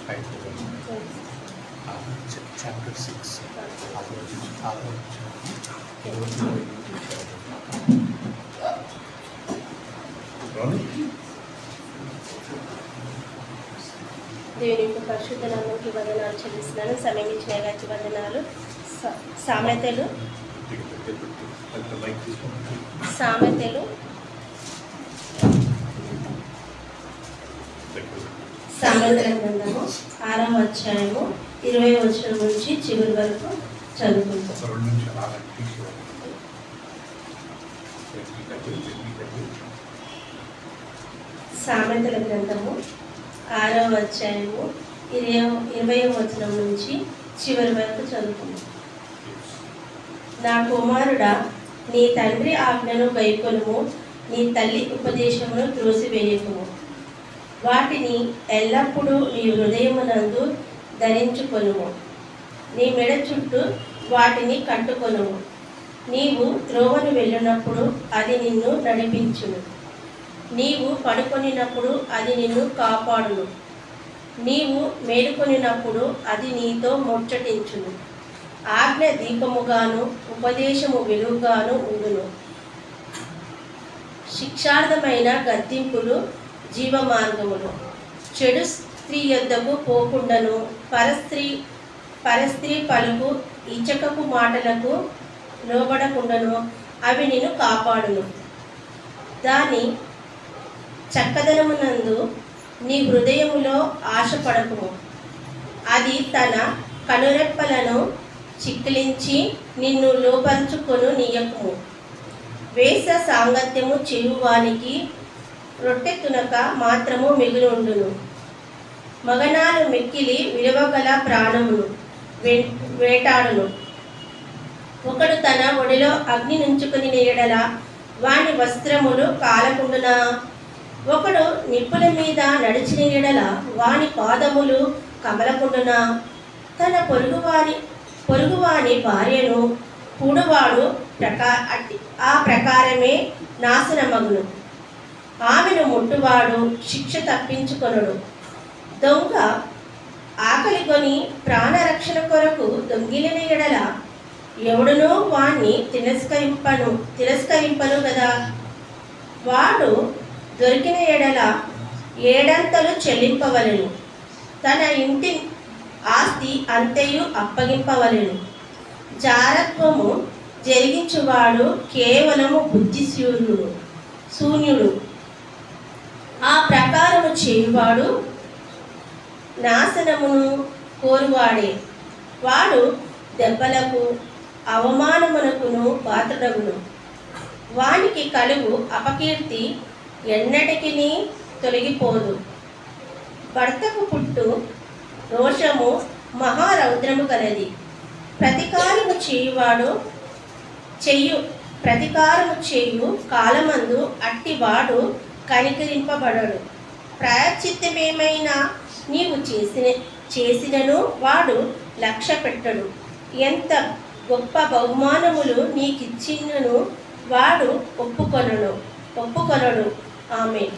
chapter 6. దేవుని పరిశుద్ధ నామముకి వందనాలు చెల్లిస్తున్నాను. సమయం ఇచ్చిన గారికి వందనాలు. సామెతలు సామెతల గ్రంథము 6వ అధ్యాయము 20వ వచనం నుంచి చివరి వరకు చదువుకుంటాం. సామెతల గ్రంథము 6వ అధ్యాయము 20వ వచనం నుంచి చివరి వరకు చదువుకుంటాం. నా కుమారుడా, నీ తండ్రి ఆజ్ఞను గైకొనుము, నీ తల్లి ఉపదేశమును త్రోసివేయకుము. వాటిని ఎల్లప్పుడూ నీ హృదయమునందు ధరించుకొనుము, నీ మెడ చుట్టూ వాటిని కట్టుకొనుము. నీవు త్రోవను వెళ్ళినప్పుడు అది నిన్ను నడిపించును, నీవు పడుకొనినప్పుడు అది నిన్ను కాపాడును, నీవు మేలుకొనినప్పుడు అది నీతో ముచ్చటించును. ఆజ్ఞ దీపముగాను ఉపదేశము వెలుగుగాను ఉండును. శిక్షార్థమైన గద్దింపులు జీవ మార్గములు. చెడు స్త్రీ యొద్దకు పోకుండాను పరస్త్రీ పలుకు ఇచ్చకపు మాటలకు లోబడకుండాను అవి నిన్ను కాపాడును. దాని చక్కదనమునందు నీ హృదయములో ఆశపడకుము. అది తన కనురెప్పలను చిక్కిలించి నిన్ను లోపరుచుకొను నీయకుము. వేష సాంగత్యము చేయువానికి రొట్టె తునక మాత్రము మిగులుండును. మగనాలు మిక్కిలి విలువగల ప్రాణమును వేటాడును. ఒకడు తన ఒడిలో అగ్ని నుంచుకుని ఎడల వాని వస్త్రములు కాలకుండునా? ఒకడు నిప్పుల మీద నడిచిన ఎడల వాని పాదములు కమలకుండునా? తన పొరుగువాని భార్యను కూడువాడు ఆ ప్రకారమే నాశనమగును. ఆమెను ముట్టువాడు శిక్ష తప్పించుకొనుడు. దొంగ ఆకలిగొని ప్రాణరక్షణ కొరకు దొంగిలిన ఎడల ఎవడునో వాణ్ణి తిరస్కరింపను కదా. వాడు దొరికిన ఎడల ఏడంతలు చెల్లింపవలెను, తన ఇంటి ఆస్తి అంతయు అప్పగింపవలెను. జారత్వము జరిగించువాడు కేవలము శూన్యుడు. ఆ ప్రకారము చేయువాడు నాశనమును కోరువాడే. వాడు దెబ్బలకు అవమానమునకును పాత్రుడగును. వానికి కలుగు అపకీర్తి ఎన్నటికి తొలగిపోదు. భర్తకు పుట్టు రోషము మహారౌద్రము గలది. ప్రతీకారము చేయు కాలమందు అట్టివాడు కనికరింపబడడు. ప్రాయశ్చిత్తమేమైనా నీవు చేసినను వాడు లక్ష్య పెట్టడు. ఎంత గొప్ప బహుమానములు నీకిచ్చినను వాడు ఒప్పుకొనడు. ఆమేన్.